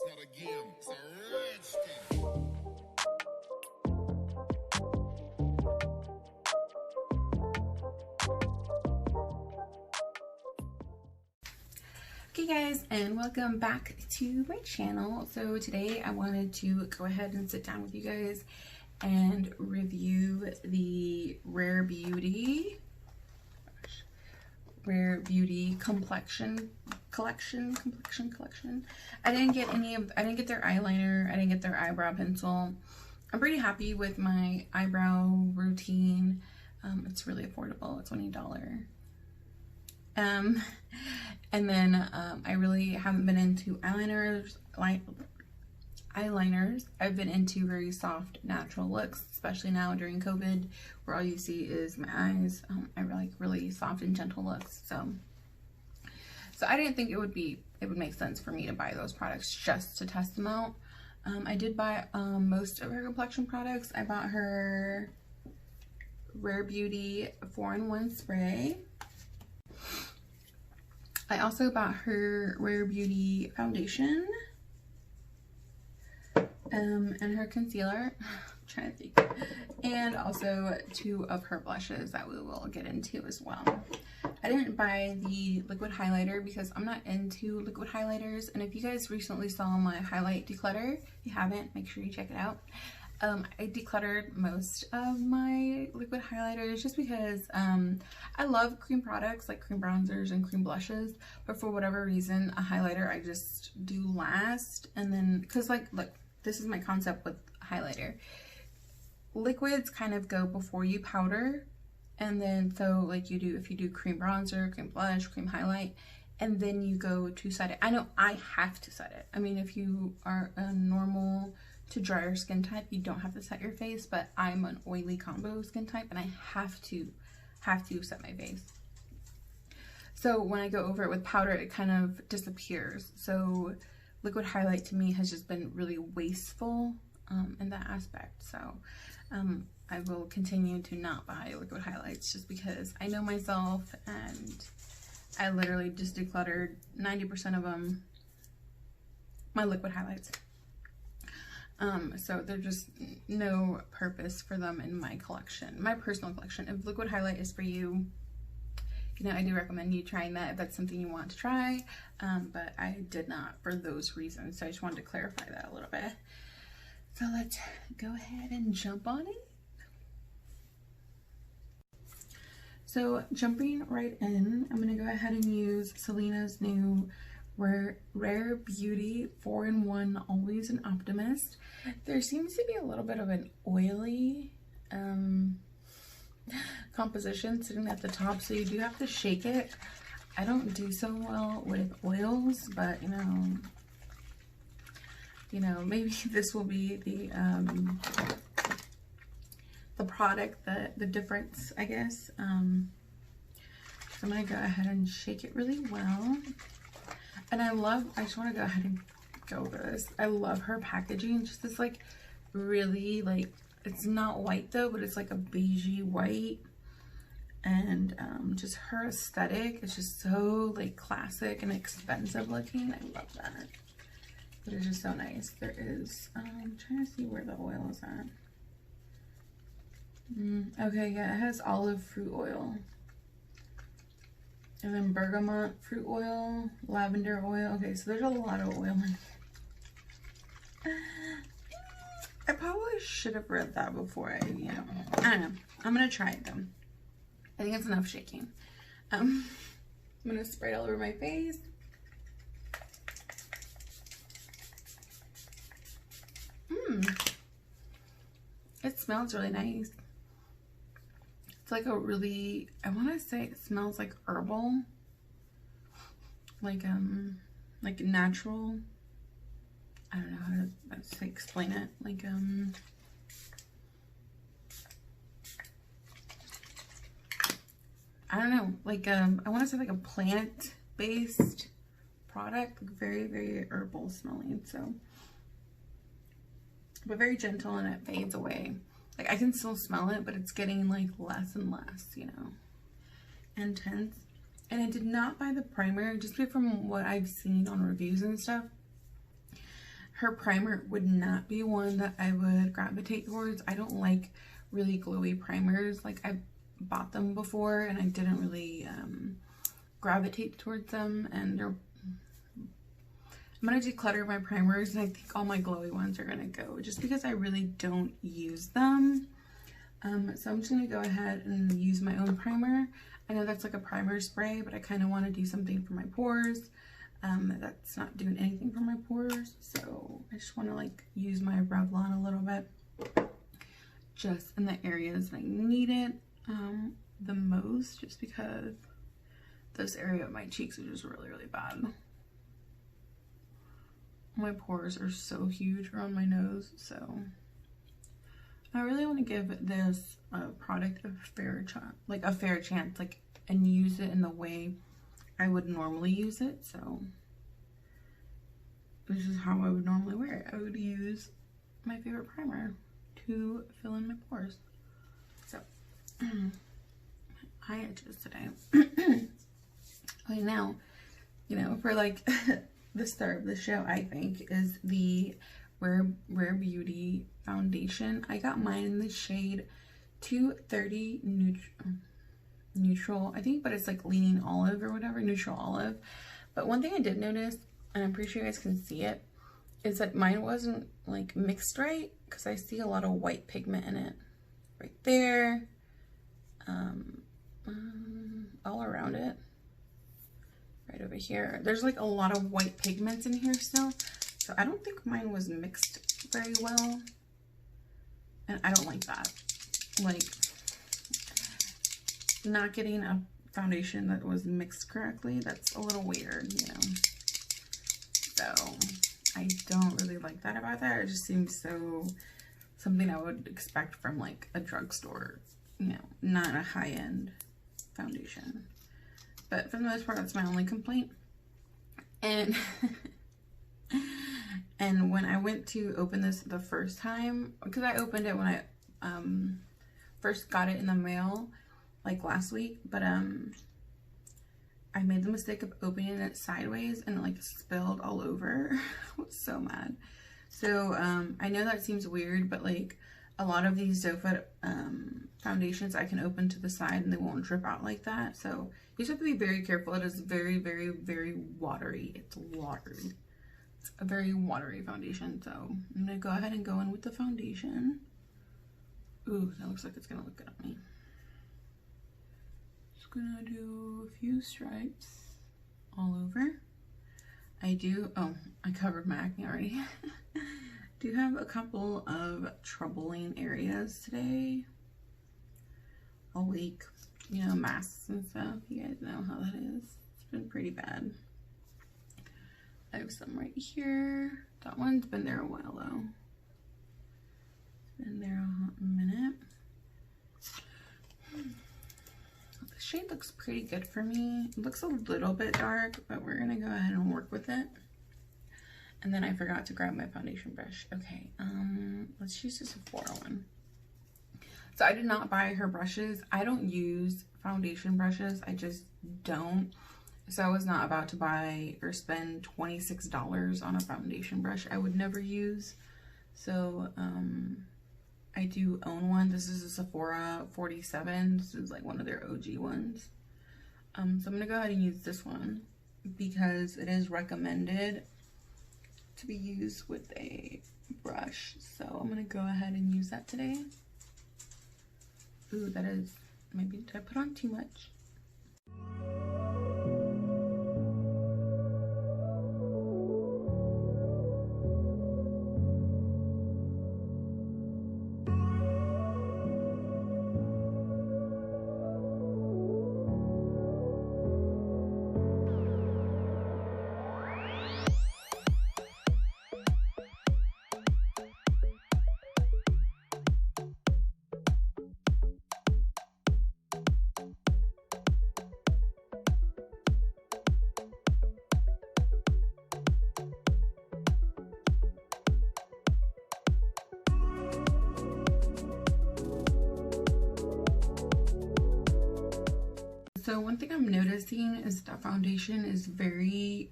not a game, it's a rich thing. Okay guys, and welcome back to my channel. So today I wanted to go ahead and sit down with you guys and review the Rare Beauty Complexion collection. I didn't get their eyeliner, I didn't get their eyebrow pencil. I'm pretty happy with my eyebrow routine. It's really affordable. It's only $1. And then I really haven't been into eyeliners. I've been into very soft, natural looks, especially now during COVID, where all you see is my eyes. I like really soft and gentle looks. So I didn't think it would make sense for me to buy those products just to test them out. I did buy most of her complexion products. I bought her Rare Beauty 4-in-1 spray. I also bought her Rare Beauty foundation and her concealer. I'm trying to think. And also 2 of her blushes that we will get into as well. I didn't buy the liquid highlighter because I'm not into liquid highlighters. And if you guys recently saw my highlight declutter, if you haven't, make sure you check it out. I decluttered most of my liquid highlighters just because I love cream products like cream bronzers and cream blushes, but for whatever reason a highlighter I just do last. And then because like, look, this is my concept with highlighter. Liquids kind of go before you powder, and then so like if you do cream bronzer, cream blush, cream highlight, and then you go to set it. I know I have to set it. I mean, if you are a normal to drier skin type, you don't have to set your face, but I'm an oily combo skin type and I have to set my face. So when I go over it with powder, it kind of disappears. So liquid highlight to me has just been really wasteful in that aspect. So I will continue to not buy liquid highlights just because I know myself, and I literally just decluttered 90% of them, my liquid highlights. So there's just no purpose for them in my collection, my personal collection. If liquid highlight is for you, you know, I do recommend you trying that if that's something you want to try, but I did not for those reasons. So I just wanted to clarify that a little bit. So let's go ahead and jump on it. So jumping right in, I'm going to go ahead and use Selena's new Rare Beauty 4-in-1 Always an Optimist. There seems to be a little bit of an oily composition sitting at the top, so you do have to shake it. I don't do so well with oils, but you know, maybe this will be the product, the difference, I guess. So I'm gonna go ahead and shake it really well. And I just want to go ahead and go over this. I love her packaging. Just this like really like, it's not white though, but it's like a beigey white. And just her aesthetic is just so like classic and expensive looking. I love that. But it's just so nice. There is, I'm trying to see where the oil is at. Okay, yeah, it has olive fruit oil. And then bergamot fruit oil, lavender oil. Okay, so there's a lot of oil in here. I probably should have read that before I don't know. I'm gonna try it though. I think it's enough shaking. I'm gonna spray it all over my face. It smells really nice. It's like a really, I want to say it smells like herbal, like natural. I don't know how to explain it. Like I don't know, like I want to say like a plant-based product, like very, very herbal smelling. So, but very gentle, and it fades away. Like I can still smell it, but it's getting like less and less, you know, intense. And I did not buy the primer just from what I've seen on reviews and stuff. her primer would not be one that I would gravitate towards. I don't like really glowy primers. Like, I've bought them before and I didn't really gravitate towards them, and I'm gonna declutter my primers, and I think all my glowy ones are gonna go just because I really don't use them. So I'm just gonna go ahead and use my own primer. I know that's like a primer spray, but I kind of want to do something for my pores. That's not doing anything for my pores, so I just want to like use my Revlon a little bit just in the areas that I need it the most, just because this area of my cheeks are just really bad. My pores are so huge around my nose, so I really want to give this product a fair chance, like, and use it in the way I would normally use it. So this is how I would normally wear it. I would use my favorite primer to fill in my pores. So eye edges today. Okay, now, you know, for like the star of the show, I think, is the Rare Beauty foundation. I got mine in the shade 230 neutral, I think, but it's like leaning olive or whatever, neutral olive. But one thing I did notice, and I'm pretty sure you guys can see it, is that mine wasn't like mixed right, because I see a lot of white pigment in it right there, all around it, right over here. There's like a lot of white pigments in here still, so I don't think mine was mixed very well, and I don't like that. Like, not getting a foundation that was mixed correctly, that's a little weird, you know. So I don't really like that about that. It just seems so something I would expect from like a drugstore, you know, not a high-end foundation. But for the most part, that's my only complaint. And and when I went to open this the first time, because I opened it when I first got it in the mail, like last week, but I made the mistake of opening it sideways and it like spilled all over. I was so mad. So I know that seems weird, but like a lot of these doe foot foundations I can open to the side and they won't drip out like that. So you just have to be very careful. It is very watery. It's watery. It's a very watery foundation. So I'm gonna go ahead and go in with the foundation. Ooh, that looks like it's gonna look good on me. Just gonna do a few stripes all over. I covered my acne already. Do have a couple of troubling areas today. All week, you know, masks and stuff. You guys know how that is. It's been pretty bad. I have some right here. That one's been there a while though. It's been there a hot minute. The shade looks pretty good for me. It looks a little bit dark, but we're gonna go ahead and work with it. And then I forgot to grab my foundation brush. Okay, let's use the Sephora one. So I did not buy her brushes. I don't use foundation brushes. I just don't. So I was not about to buy or spend $26 on a foundation brush I would never use. So I do own one. This is a Sephora 47. This is like one of their OG ones. So I'm gonna go ahead and use this one because it is recommended to be used with a brush. So I'm gonna go ahead and use that today. Ooh, that is, maybe did I put on too much? So one thing I'm noticing is that foundation is very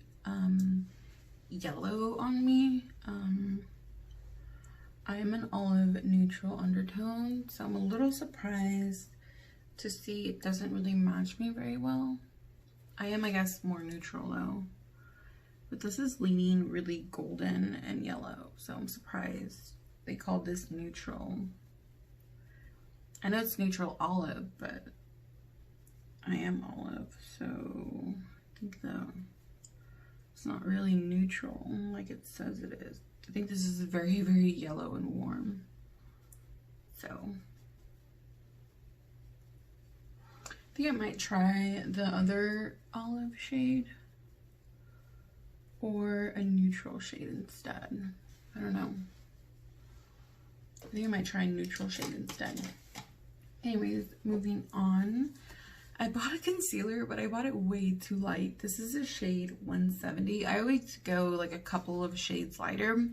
yellow on me. I am an olive neutral undertone, so I'm a little surprised to see it doesn't really match me very well. I am, I guess, more neutral though. But this is leaning really golden and yellow, so I'm surprised they called this neutral. I know it's neutral olive, but I am olive, so I think it's not really neutral like it says it is. I think this is very, very yellow and warm. So I think I might try the other olive shade or a neutral shade instead. I don't know. I think I might try a neutral shade instead. Anyways, moving on. I bought a concealer, but I bought it way too light. This is a shade 170. I always go like a couple of shades lighter.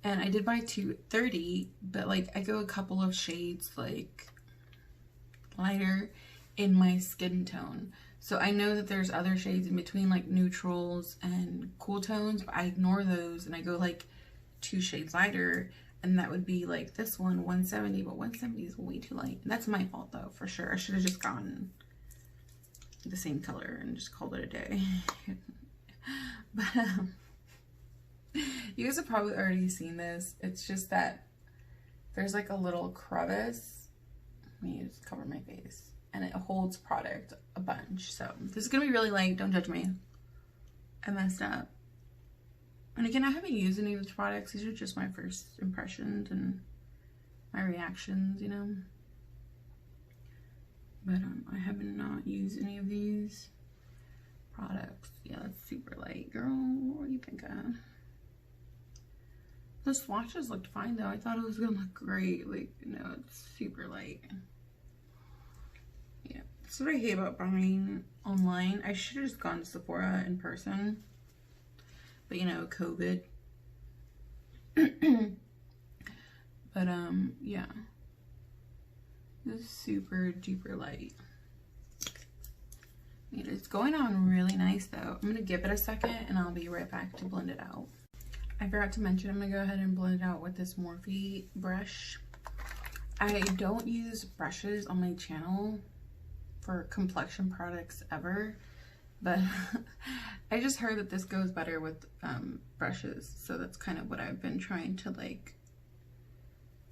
And I did buy 230, but like I go a couple of shades like lighter in my skin tone. So I know that there's other shades in between, like neutrals and cool tones, but I ignore those and I go like 2 shades lighter. And that would be like this one, 170, but 170 is way too light. That's my fault though, for sure. I should have just gotten the same color and just called it a day. But you guys have probably already seen this. It's just that there's like a little crevice. Let me just cover my face. And it holds product a bunch. So this is gonna be really light, don't judge me. I messed up. And again, I haven't used any of the products. These are just my first impressions and my reactions, you know. But I have not used any of these products. Yeah, that's super light, girl. What do you think of? The swatches looked fine though. I thought it was gonna look great. Like, you know, it's super light. Yeah, that's what I hate about buying online. I should have just gone to Sephora in person. But you know, COVID. But yeah. This is super duper light. It's going on really nice though. I'm gonna give it a second and I'll be right back to blend it out. I forgot to mention I'm gonna go ahead and blend it out with this Morphe brush. I don't use brushes on my channel for complexion products ever, but I just heard that this goes better with brushes, so that's kind of what I've been trying to like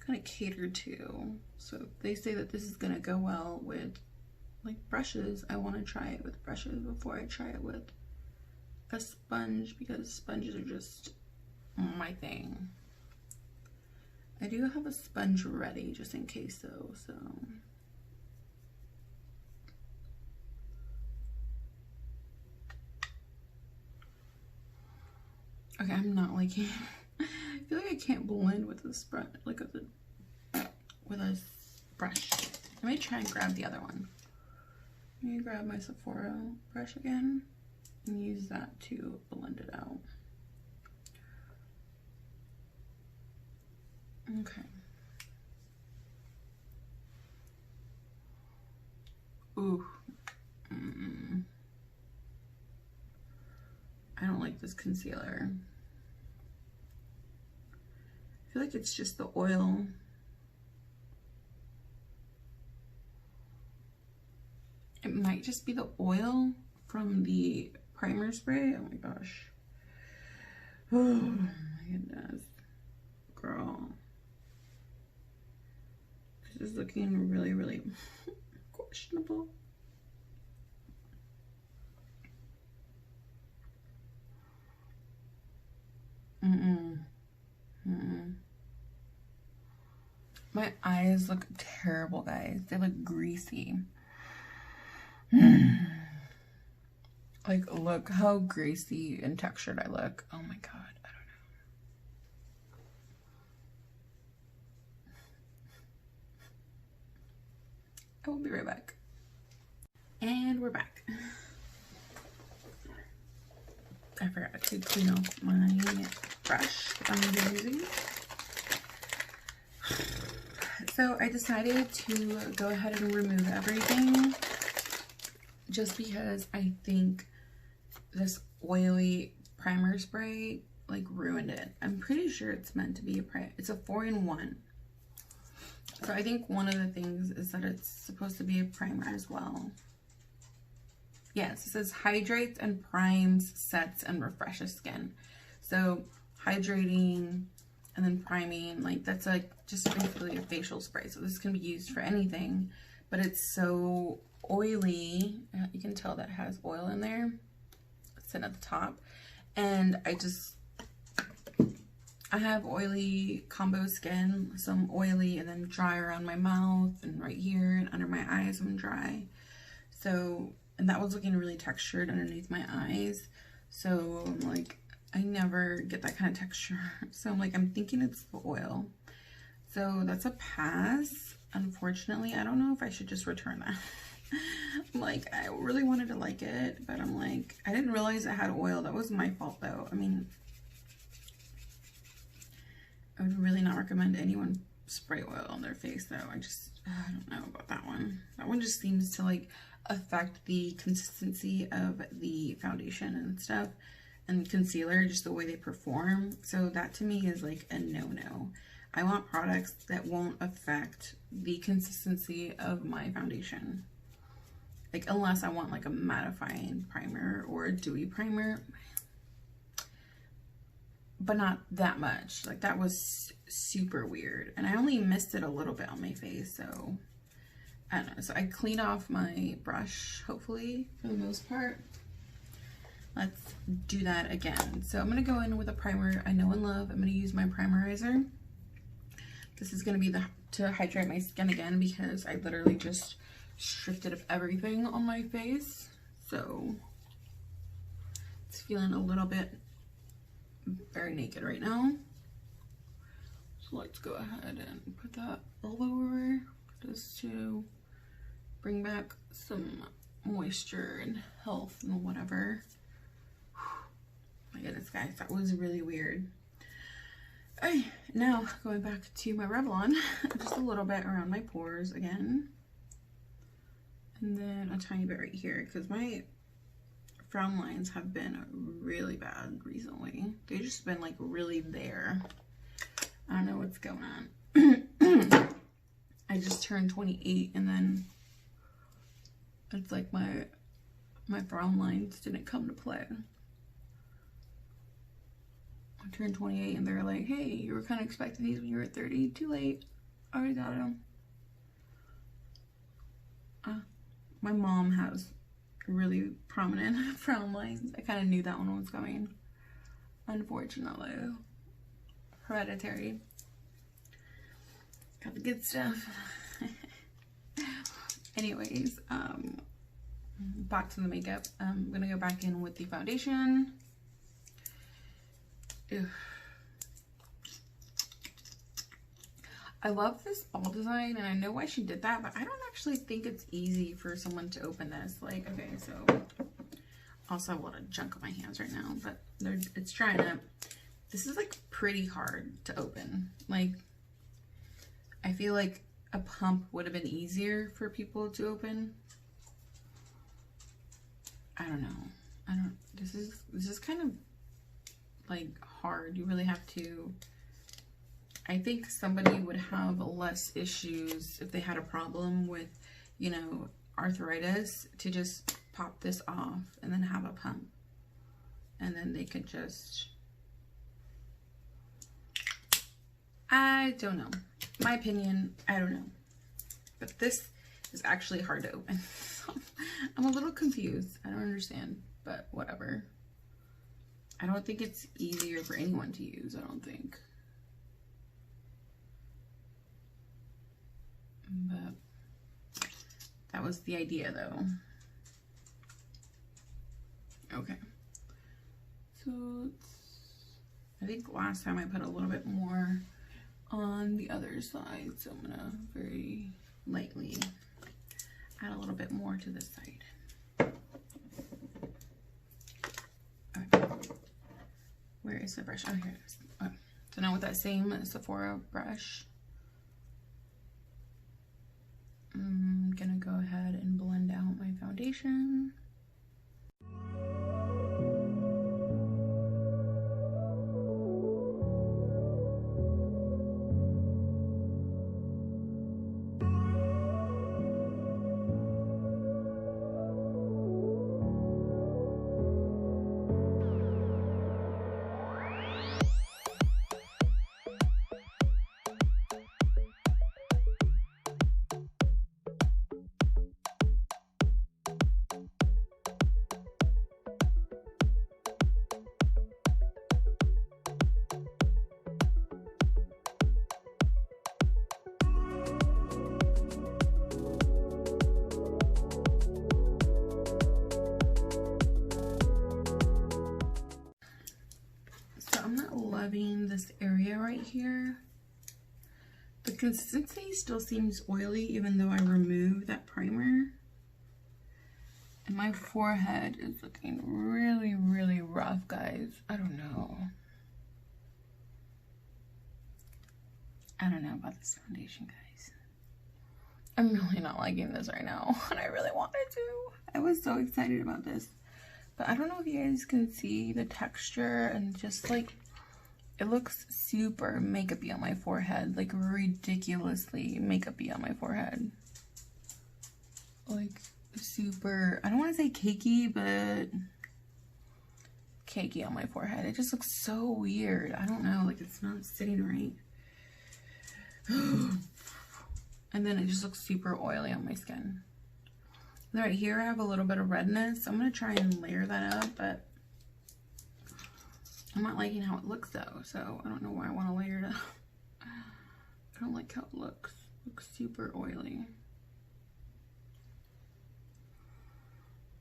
kind of cater to. So if they say that this is gonna go well with like brushes, I want to try it with brushes before I try it with a sponge, because sponges are just my thing. I do have a sponge ready just in case though, so okay, I'm not liking I feel like I can't blend with this brush, like with a brush. Let me try and grab the other one. Let me grab my Sephora brush again and use that to blend it out. Okay. Ooh. I don't like this concealer. I feel like it's just the oil. It might just be the oil from the primer spray. Oh my gosh. Oh my goodness. Girl. This is looking really, really questionable. My eyes look terrible, guys. They look greasy. Like, look how greasy and textured I look. Oh my god, I don't know. I will be right back. And we're back. I forgot to clean off my brush that I'm going to be using. So I decided to go ahead and remove everything just because I think this oily primer spray like ruined it. I'm pretty sure it's meant to be a primer. It's a 4-in-1. So I think one of the things is that it's supposed to be a primer as well. Yes, it says hydrates and primes, sets, and refreshes skin. So hydrating and then priming, like that's like just basically a facial spray. So this can be used for anything, but it's so oily. You can tell that it has oil in there. It's sitting at the top. And I have oily combo skin, some oily and then dry around my mouth and right here and under my eyes I'm dry. So, and that was looking really textured underneath my eyes. So I'm like, I never get that kind of texture. So I'm like, I'm thinking it's the oil. So that's a pass. Unfortunately, I don't know if I should just return that. I'm like, I really wanted to like it, but I'm like, I didn't realize it had oil. That was my fault though. I mean, I would really not recommend anyone spray oil on their face though. I don't know about that one. That one just seems to like affect the consistency of the foundation and stuff, and concealer, just the way they perform. So that to me is like a no-no. I want products that won't affect the consistency of my foundation. Like unless I want like a mattifying primer or a dewy primer, but not that much. Like that was super weird. And I only missed it a little bit on my face, so I don't know. So I cleaned off my brush, hopefully, for the most part. Let's do that again. So I'm gonna go in with a primer I know and love. I'm gonna use my primerizer. This is gonna be to hydrate my skin again because I literally just stripped it of everything on my face. So it's feeling a little bit very naked right now. So let's go ahead and put that all over just to bring back some moisture and health and whatever. My goodness, guys, that was really weird. Okay, now going back to my Revlon, just a little bit around my pores again. And then a tiny bit right here because my frown lines have been really bad recently. They've just been like really there. I don't know what's going on. I just turned 28 and then it's like my frown lines didn't come to play. I turned 28 and they're like, hey, you were kind of expecting these when you were 30. Too late. I already got them. My mom has really prominent frown lines. I kind of knew that one was coming. Unfortunately. Hereditary. Got the good stuff. Anyways, back to the makeup. I'm gonna go back in with the foundation. Ew. I love this ball design and I know why she did that, but I don't actually think it's easy for someone to open this. Like, okay, so also I have a lot of junk on my hands right now, but it's trying to, this is like pretty hard to open. Like, I feel like a pump would have been easier for people to open. I don't know. This is kind of like hard. You really have to, I think somebody would have less issues if they had a problem with, you know, arthritis, to just pop this off and then have a pump. And then they could just, I don't know. My opinion, I don't know. But this is actually hard to open. I'm a little confused. I don't understand, but whatever. I don't think it's easier for anyone to use, I don't think. But that was the idea though. Okay. So I think last time I put a little bit more on the other side. So I'm gonna very lightly add a little bit more to this side. Okay. Where is the brush? Oh, here it is. Okay. So now with that same Sephora brush, I'm gonna go ahead and blend out my foundation. loving this area right here. The consistency still seems oily even though I removed that primer. And my forehead is looking really, really rough, guys. I don't know. I don't know about this foundation, guys. I'm really not liking this right now, and I really wanted to. I was so excited about this. But I don't know if you guys can see the texture and just like, it looks super makeup-y on my forehead. Like ridiculously makeup-y on my forehead. Like super, I don't want to say cakey, but cakey on my forehead. It just looks so weird. I don't know, like it's not sitting right. And then it just looks super oily on my skin. Right here I have a little bit of redness. I'm going to try and layer that up, but I'm not liking how it looks though, so I don't know why I want to layer it up. I don't like how it looks. It looks super oily.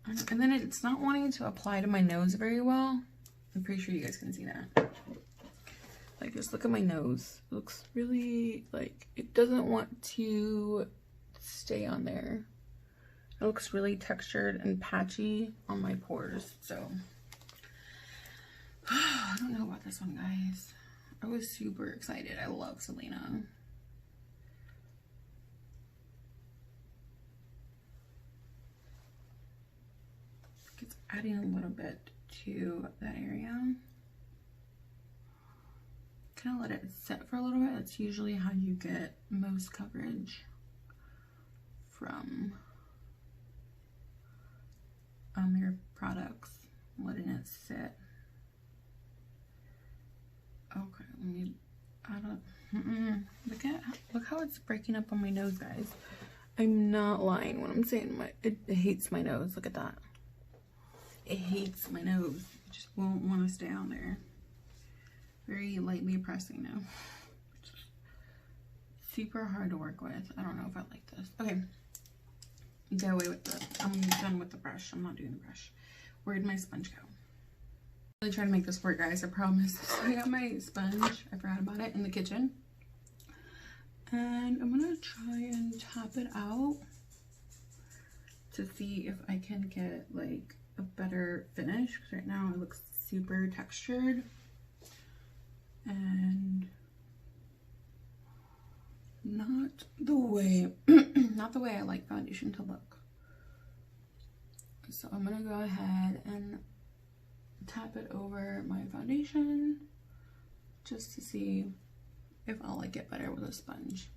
And then it's not wanting to apply to my nose very well. I'm pretty sure you guys can see that. Like, just look at my nose. It looks really, like, it doesn't want to stay on there. It looks really textured and patchy on my pores, so. I don't know about this one, guys. I was super excited. I love Selena. It's adding a little bit to that area. Kind of let it sit for a little bit. That's usually how you get most coverage from your products, letting it sit. Okay, let me look how it's breaking up on my nose, guys. I'm not lying when I'm saying it hates my nose. Look at that. It hates my nose. It just won't want to stay on there. Very lightly pressing now. Super hard to work with. I don't know if I like this. Okay. Go away with the, I'm done with the brush. I'm not doing the brush. Where'd my sponge go? I'm really trying to make this work, guys. I promise. I got my sponge. I forgot about it in the kitchen. And I'm gonna try and tap it out to see if I can get like a better finish. Because right now it looks super textured. And not the way I like foundation to look. So I'm gonna go ahead and tap it over my foundation just to see if I'll like it better with a sponge.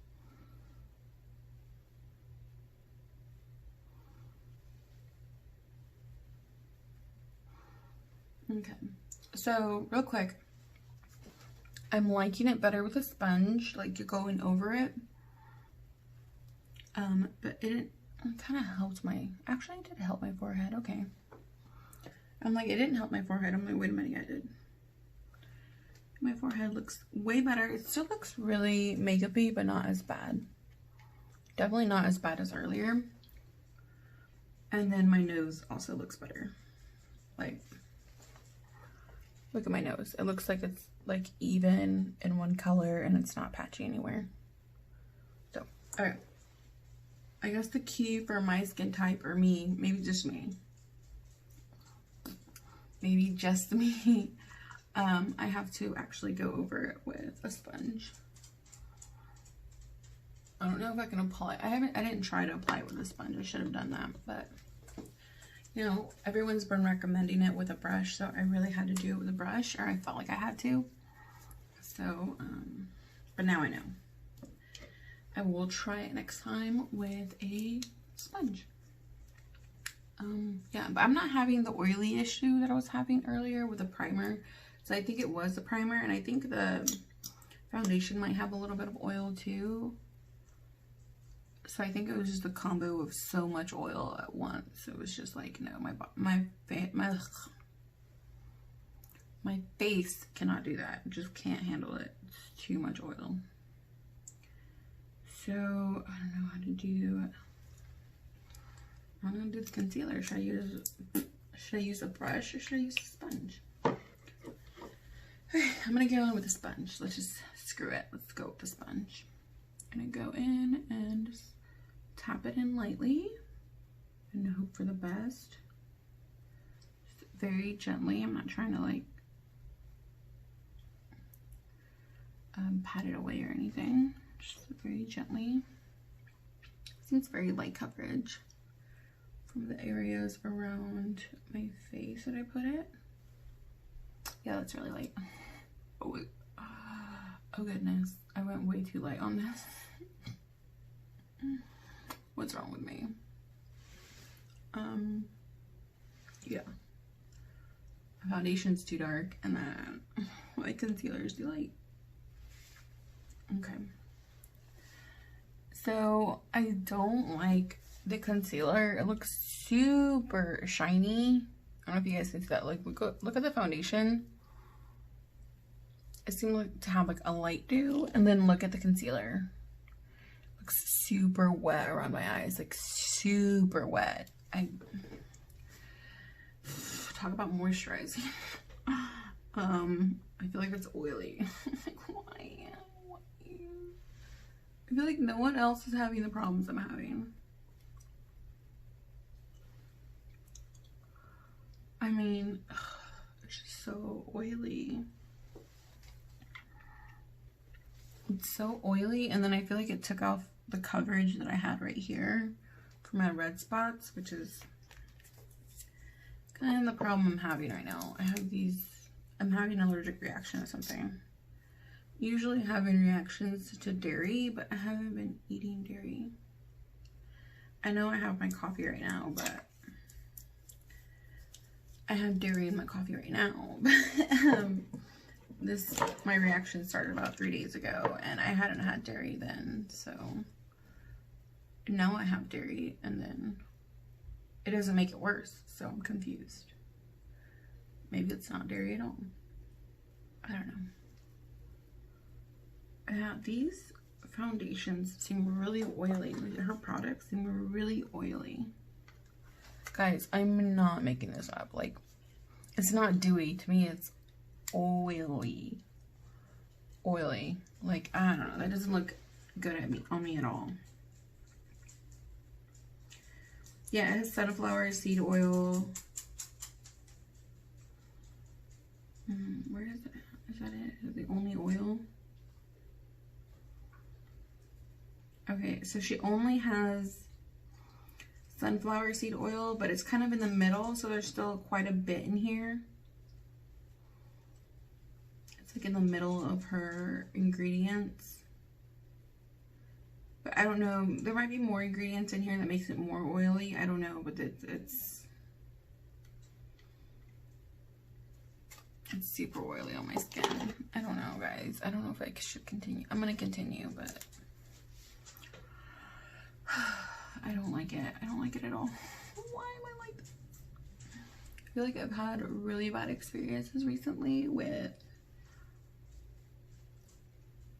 Okay, so real quick, I'm liking it better with a sponge, like you're going over it. But it kind of helped my, actually it did help my forehead, okay. I'm like, it didn't help my forehead. I'm like, wait a minute, yeah, it did. My forehead looks way better. It still looks really makeup-y, but not as bad. Definitely not as bad as earlier. And then my nose also looks better. Like, look at my nose. It looks like it's like even in one color and it's not patchy anywhere. So, all right. I guess the key for my skin type, or me, maybe just me, I have to actually go over it with a sponge. I don't know if I can apply. I didn't try to apply it with a sponge. I should have done that, but you know, everyone's been recommending it with a brush, so I really had to do it with a brush, or I felt like I had to. So, but now I know. I will try it next time with a sponge. Yeah, but I'm not having the oily issue that I was having earlier with the primer. So I think it was the primer, and I think the foundation might have a little bit of oil too. So I think it was just a combo of so much oil at once. It was just like, no, my face cannot do that. It just can't handle it. It's too much oil. So I don't know how to do. I'm gonna do the concealer. Should I use a brush or should I use a sponge? Okay, I'm gonna go in with a sponge. Let's just screw it. Let's go with the sponge. I'm gonna go in and just tap it in lightly and hope for the best. Just very gently. I'm not trying to like pat it away or anything. Just very gently. Seems very light coverage from the areas around my face that I put it. Yeah, that's really light. Oh, oh goodness, I went way too light on this. What's wrong with me? Yeah. My foundation's too dark, and then my concealer's too light. Okay. So I don't like the concealer. It looks super shiny. I don't know if you guys can see that. Like, look at the foundation. It seems like to have like a light dew, and then look at the concealer. Looks super wet around my eyes, like super wet. I talk about moisturizing. I feel like it's oily. Like, why? I feel like no one else is having the problems I'm having. I mean, it's just so oily. It's so oily, and then I feel like it took off the coverage that I had right here for my red spots, which is kind of the problem I'm having right now. I'm having an allergic reaction to something. Usually having reactions to dairy, but I haven't been eating dairy. I know I have my coffee right now, but I have dairy in my coffee right now. My reaction started about 3 days ago, and I hadn't had dairy then, so now I have dairy, and then it doesn't make it worse, so I'm confused. Maybe it's not dairy at all. I don't know. Yeah, these foundations seem really oily. Her products seem really oily. Guys, I'm not making this up. Like, it's not dewy. To me, it's oily. Oily. Like, I don't know. That doesn't look good on me at all. Yeah, it has sunflower seed oil. Where is it? Is that it? Is it the only oil? Okay, so she only has sunflower seed oil, but it's kind of in the middle, so there's still quite a bit in here. It's like in the middle of her ingredients. But I don't know, there might be more ingredients in here that makes it more oily. I don't know, but it's super oily on my skin. I don't know, guys. I don't know if I should continue. I'm gonna continue, but I don't like it. I don't like it at all. Why am I like this? I feel like I've had really bad experiences recently with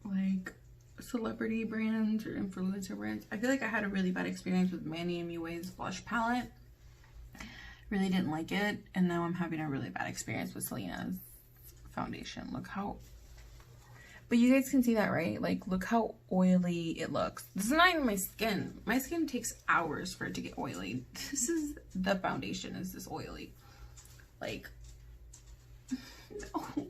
like celebrity brands or influencer brands. I feel like I had a really bad experience with Manny and Mue's blush palette. Really didn't like it, and now I'm having a really bad experience with Selena's foundation. Look how, but you guys can see that, right? Like, look how oily it looks. This is not even my skin. My skin takes hours for it to get oily. This is the foundation is this oily. Like, no.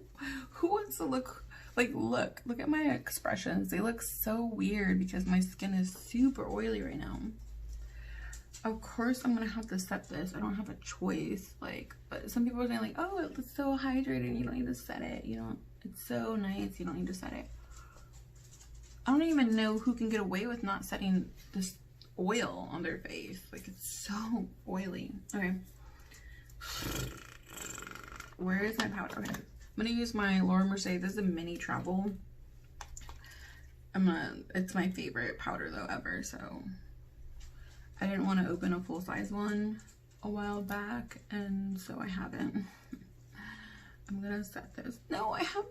Who wants to look like, look at my expressions. They look so weird because my skin is super oily right now. Of course I'm gonna have to set this. I don't have a choice. Like, but some people are saying like, oh, it's so hydrated, you don't need to set it. You know, it's so nice, you don't need to set it. I don't even know who can get away with not setting this oil on their face. Like, it's so oily. Okay. Where is my powder? Okay. I'm gonna use my Laura Mercier. This is a mini travel. It's my favorite powder though ever, so I didn't want to open a full-size one a while back, and so I haven't. I'm gonna set this. No, I have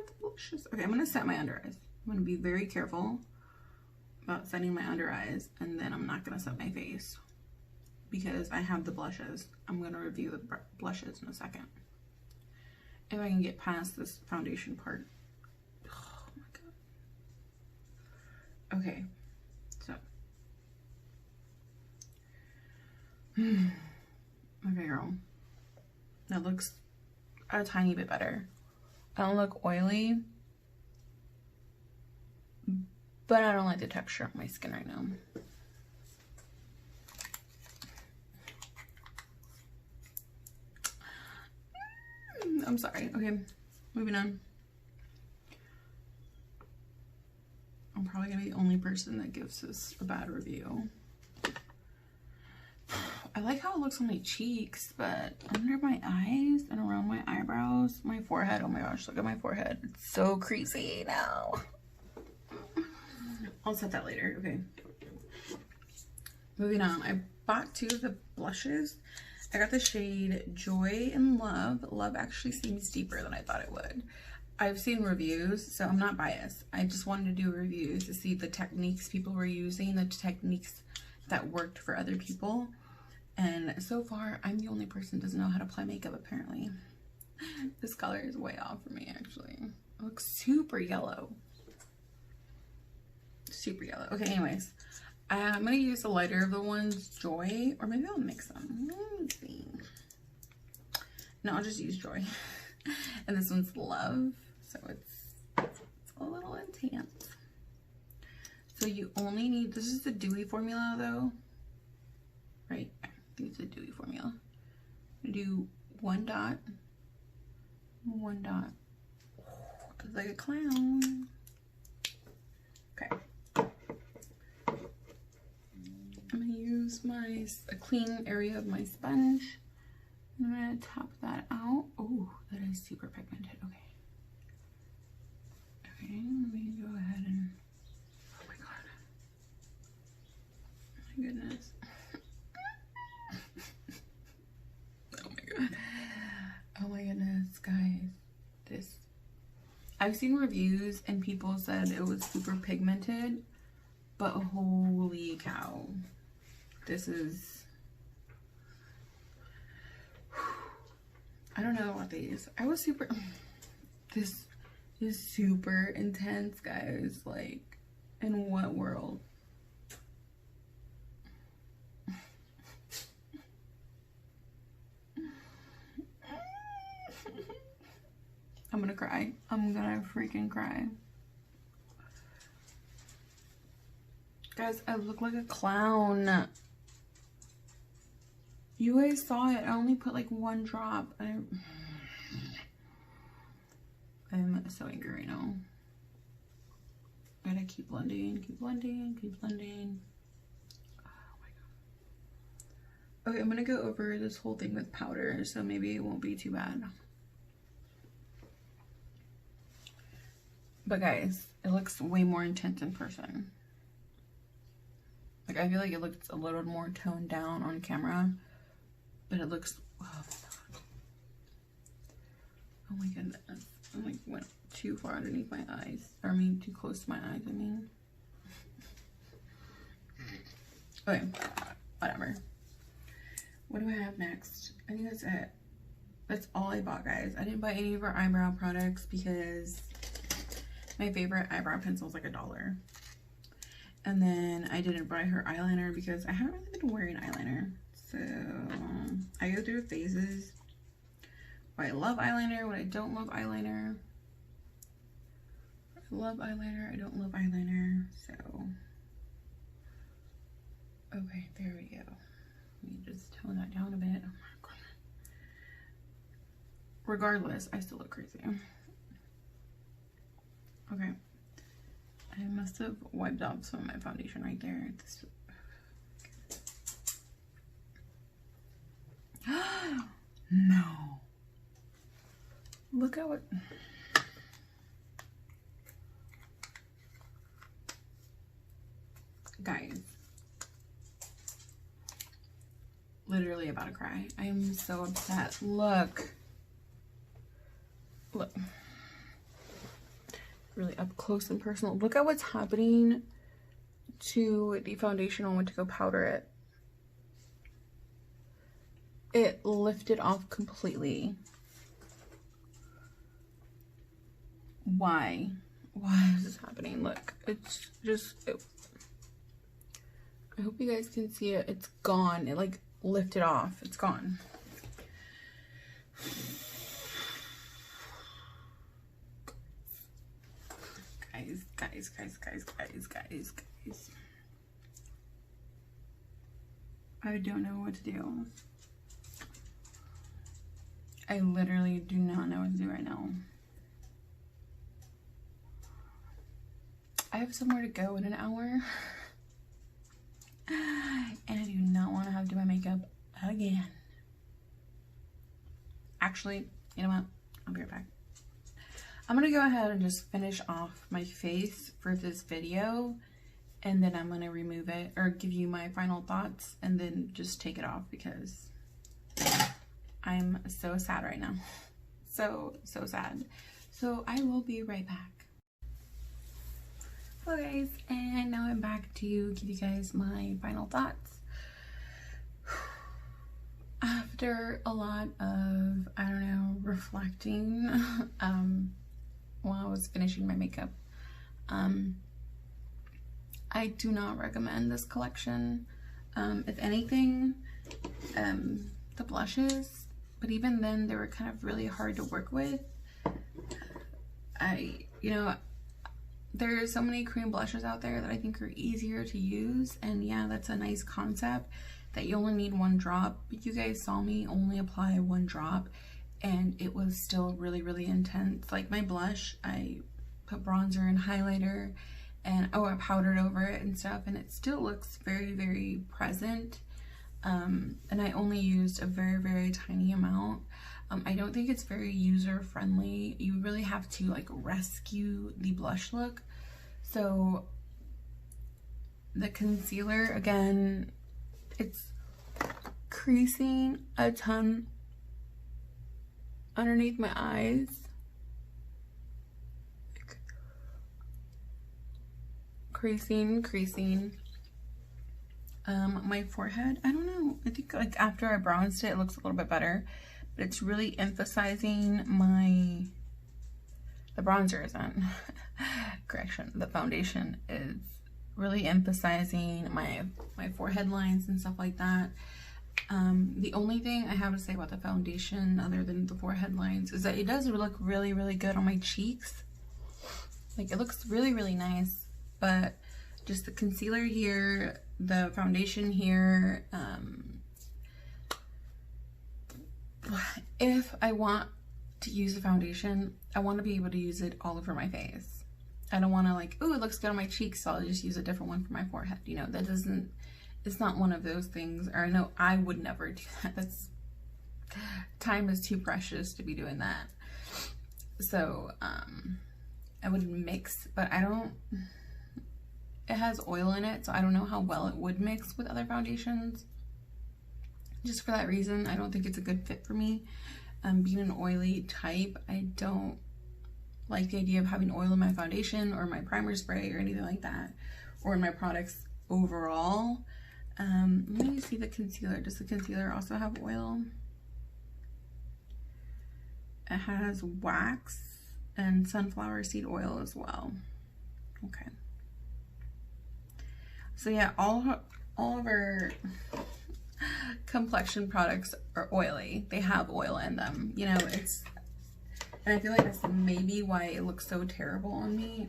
the blushes. Okay, I'm gonna set my under eyes. I'm gonna be very careful about setting my under eyes, and then I'm not gonna set my face because I have the blushes. I'm gonna review the blushes in a second. if I can get past this foundation part. Oh my god. Okay, so. Okay, girl. That looks a tiny bit better. I don't look oily, but I don't like the texture of my skin right now. I'm sorry. Okay, moving on. I'm probably gonna be the only person that gives this a bad review. I like how it looks on my cheeks, but under my eyes and around my eyebrows, my forehead, oh my gosh, look at my forehead. It's so creasy now. I'll set that later, okay. Moving on, I bought 2 of the blushes. I got the shade Joy and Love. Love actually seems deeper than I thought it would. I've seen reviews, so I'm not biased. I just wanted to do reviews to see the techniques people were using, the techniques that worked for other people. And so far, I'm the only person that doesn't know how to apply makeup, apparently. This color is way off for me, actually. It looks super yellow. Super yellow. Okay, anyways. I'm going to use the lighter of the ones, Joy. Or maybe I'll mix them. Let me see. No, I'll just use Joy. And this one's Love. So it's a little intense. So you only need, this is the dewy formula though. Right? I think it's a dewy formula. I'm gonna do 1 dot. 1 dot. It's like a clown. Okay. I'm gonna use a clean area of my sponge. I'm gonna tap that out. Oh, that is super pigmented. Okay. Okay, let me go ahead and, oh my god. Oh my goodness. Oh my god. Oh my goodness, guys. I've seen reviews and people said it was super pigmented, but holy cow. This is, I don't know about these. This is super intense, guys. Like, in what world? I'm gonna cry. I'm gonna freaking cry. Guys, I look like a clown. You guys saw it. I only put like 1 drop. I'm so angry right now. Gotta keep blending, keep blending, keep blending. Oh my god. Okay, I'm gonna go over this whole thing with powder, so maybe it won't be too bad. But guys, it looks way more intense in person. Like, I feel like it looks a little more toned down on camera, but it looks, oh my god. Oh my goodness. I like went too far underneath my eyes. Or I mean, too close to my eyes, I mean. Okay, whatever. What do I have next? I think that's it. That's all I bought, guys. I didn't buy any of our eyebrow products because my favorite eyebrow pencil is like $1. And then I didn't buy her eyeliner because I haven't really been wearing eyeliner. So I go through phases. What I love eyeliner, what I don't love eyeliner. I love eyeliner, I don't love eyeliner. So, okay, there we go. Let me just tone that down a bit. Oh my god. Regardless, I still look crazy. Okay. I must have wiped off some of my foundation right there. No. Look at what... Guys. Literally about to cry. I am so upset. Look. Look. Really up close and personal. Look at what's happening to the foundation I went to go powder it. It lifted off completely. why is this happening? Look, it's just, I hope you guys can see it. It's gone. It like lifted off. It's gone. Guys. I don't know what to do. I literally do not know what to do right now. I have somewhere to go in an hour. And I do not want to have to do my makeup again. Actually, you know what? I'll be right back. I'm going to go ahead and just finish off my face for this video. And then I'm going to remove it or give you my final thoughts and then just take it off because I'm so sad right now. So sad. So I will be right back. Hello guys, and now I'm back to give you guys my final thoughts. After a lot of, I don't know, reflecting while I was finishing my makeup, I do not recommend this collection. If anything, the blushes, but even then they were kind of really hard to work with. You know, there are so many cream blushes out there that I think are easier to use, and yeah, that's a nice concept that you only need one drop, but you guys saw me only apply one drop and it was still really intense. Like my blush, I put bronzer and highlighter and I powdered over it and stuff, and it still looks very present. And I only used a very tiny amount. I don't think it's very user friendly. You really have to like rescue the blush look. So the concealer, again, it's creasing a ton underneath my eyes. Creasing. My forehead, I don't know. I think like after I bronzed it, it looks a little bit better. But it's really emphasizing the bronzer isn't. Correction, the foundation is really emphasizing my forehead lines and stuff like that. The only thing I have to say about the foundation, other than the forehead lines, is that it does look really good on my cheeks. Like it looks really nice, but just the concealer here, the foundation here, if I want to use the foundation, I want to be able to use it all over my face. I don't want to like, oh, it looks good on my cheeks, so I'll just use a different one for my forehead. You know, that doesn't, it's not one of those things, or I know I would never do that. That's, time is too precious to be doing that. So, I would mix, but I don't, it has oil in it, so I don't know how well it would mix with other foundations. Just for that reason, I don't think it's a good fit for me. Being an oily type, I don't like the idea of having oil in my foundation or my primer spray or anything like that, or in my products overall. Let me see the concealer. Does the concealer also have oil? It has wax and sunflower seed oil as well. Okay. So yeah, all of our Complexion products are oily. They have oil in them. You know, and I feel like that's maybe why it looks so terrible on me.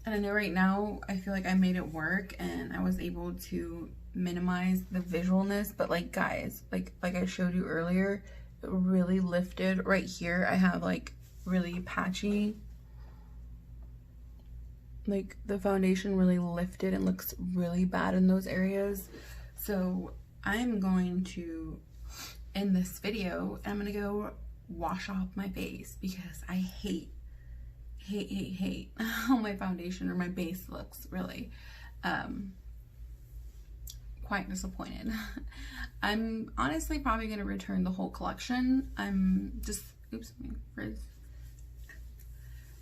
And I know right now, I feel like I made it work and I was able to minimize the visualness, but like guys, like I showed you earlier, it really lifted right here. I have like really patchy, like the foundation really lifted and looks really bad in those areas. So I'm going to end this video and I'm gonna go wash off my face because I hate how my foundation or my base looks, really. Quite disappointed. I'm honestly probably gonna return the whole collection. I'm just, oops, my frizz.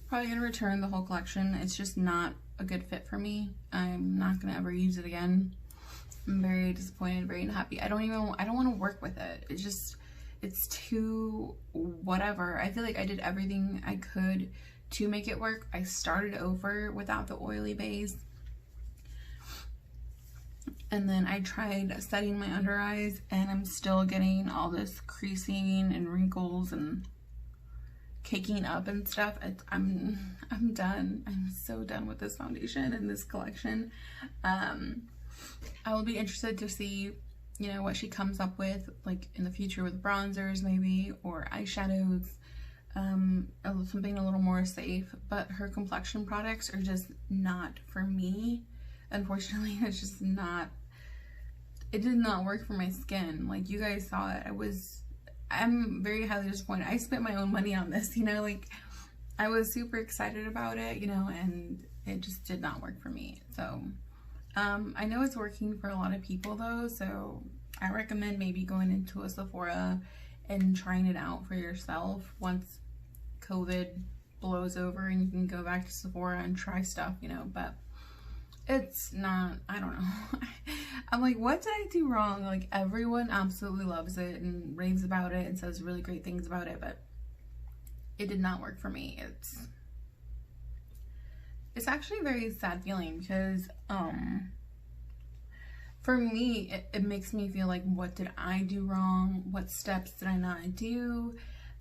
Probably gonna return the whole collection. It's just not a good fit for me. I'm not gonna ever use it again. I'm very disappointed, very unhappy. I don't want to work with it. It's just, it's too whatever. I feel like I did everything I could to make it work, I started over without the oily base. And then I tried setting my under eyes, and I'm still getting all this creasing and wrinkles and caking up and stuff. I'm done. I'm so done with this foundation and this collection. I will be interested to see, you know, what she comes up with, like in the future with bronzers maybe, or eyeshadows, something a little more safe. But her complexion products are just not for me. Unfortunately, it's just not, it did not work for my skin. Like, you guys saw it. I'm very highly disappointed. I spent my own money on this, you know, like, I was super excited about it, you know, and it just did not work for me. So, I know it's working for a lot of people though, so I recommend maybe going into a Sephora and trying it out for yourself once COVID blows over and you can go back to Sephora and try stuff, you know, but it's not, I don't know. I'm like, what did I do wrong? Like, everyone absolutely loves it and raves about it and says really great things about it, but it did not work for me. It's actually a very sad feeling because, for me, it makes me feel like, what did I do wrong? What steps did I not do?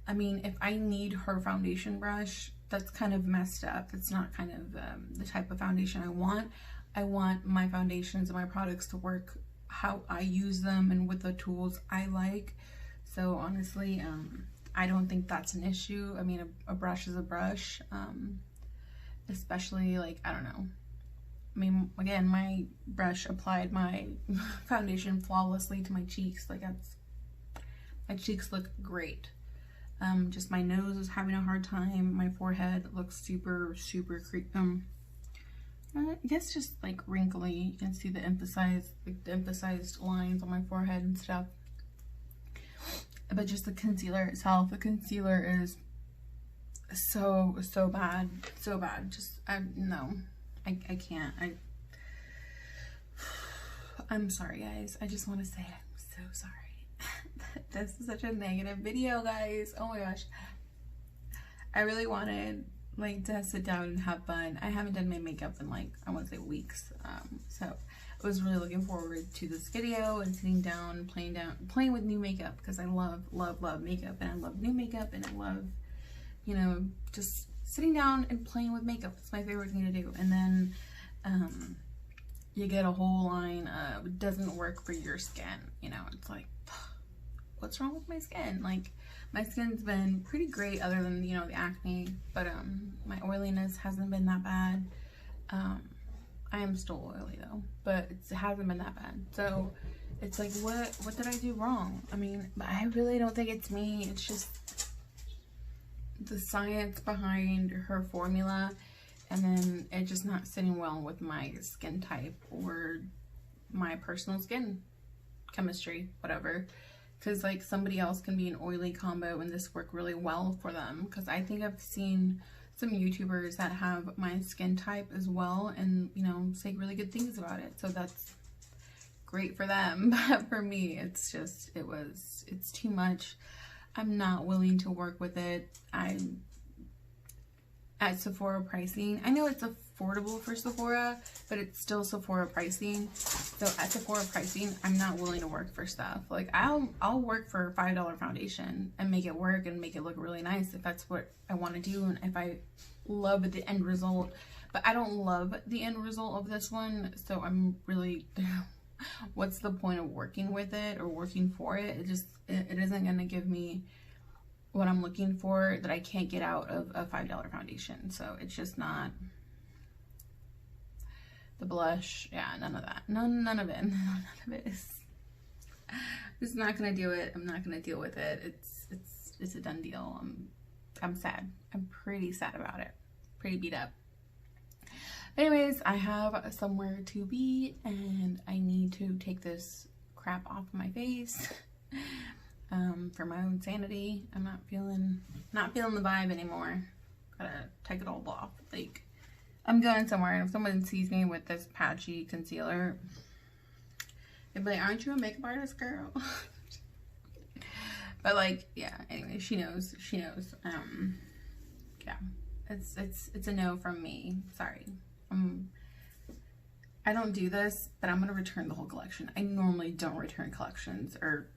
I mean, if I need her foundation brush, that's kind of messed up. It's not kind of the type of foundation I want. I want my foundations and my products to work how I use them and with the tools I like. So honestly, I don't think that's an issue. I mean, a brush is a brush, especially, like, I don't know. I mean, again, my brush applied my foundation flawlessly to my cheeks. Like, my cheeks look great. Just my nose is having a hard time. My forehead looks super I guess just like wrinkly. You can see the emphasized lines on my forehead and stuff. But just the concealer itself, the concealer is so bad, Just no, I can't. I'm sorry, guys. I just want to say I'm so sorry. This is such a negative video, guys. Oh my gosh. I really wanted, like, to sit down and have fun. I haven't done my makeup in, like, I want to say weeks. So I was really looking forward to this video and sitting down, playing with new makeup, because I love makeup, and I love new makeup, and I love, you know, just sitting down and playing with makeup. It's my favorite thing to do. And then you get a whole line of doesn't work for your skin. You know, it's like, what's wrong with my skin? Like, my skin's been pretty great other than, you know, the acne, but my oiliness hasn't been that bad. I am still oily though, but it hasn't been that bad. So it's like, what did I do wrong? I mean, I really don't think it's me. It's just the science behind her formula, and then it just not sitting well with my skin type or my personal skin chemistry, whatever. Because, like, somebody else can be an oily combo and this work really well for them. Because I think I've seen some YouTubers that have my skin type as well and, you know, say really good things about it. So that's great for them. But for me, it's just, it's too much. I'm not willing to work with it. I'm at Sephora pricing. I know it's affordable for Sephora, but it's still Sephora pricing. So at Sephora pricing, I'm not willing to work for stuff. Like, I'll work for a $5 foundation and make it work and make it look really nice if that's what I want to do and if I love the end result. But I don't love the end result of this one, so I'm really, what's the point of working with it or working for it? It isn't going to give me what I'm looking for that I can't get out of a $5 foundation. So it's just not. The blush, yeah, none of that. None of it. None of it is. I'm just not gonna do it. I'm not gonna deal with it. It's a done deal. I'm sad. I'm pretty sad about it. Pretty beat up. Anyways, I have somewhere to be and I need to take this crap off of my face. For my own sanity. I'm not feeling the vibe anymore. Gotta take it all off. Like, I'm going somewhere and if someone sees me with this patchy concealer, they'd be like, aren't you a makeup artist, girl? But, like, yeah, anyway, she knows. Yeah, It's a no from me. Sorry. I don't do this, but I'm gonna return the whole collection. I normally don't return collections or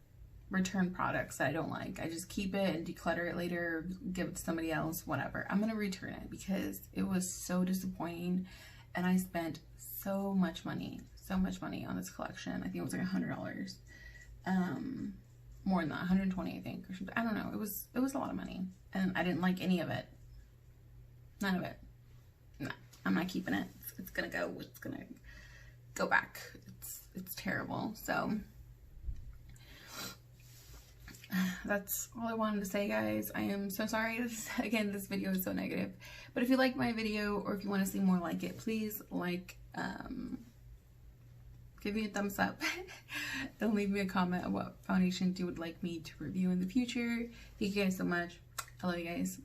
return products that I don't like. I just keep it and declutter it later, give it to somebody else, whatever. I'm gonna return it because it was so disappointing, and I spent so much money on this collection. I think it was like $100. More than that, 120 I think, or something. I don't know. It was a lot of money, and I didn't like any of it. None of it. No, I'm not keeping it. It's gonna go. It's gonna go back. It's terrible. So that's all I wanted to say, guys. I am so sorry. Again, this video is so negative. But if you like my video, or if you want to see more like it, please like, give me a thumbs up. Then leave me a comment on what foundations you would like me to review in the future. Thank you guys so much. I love you guys.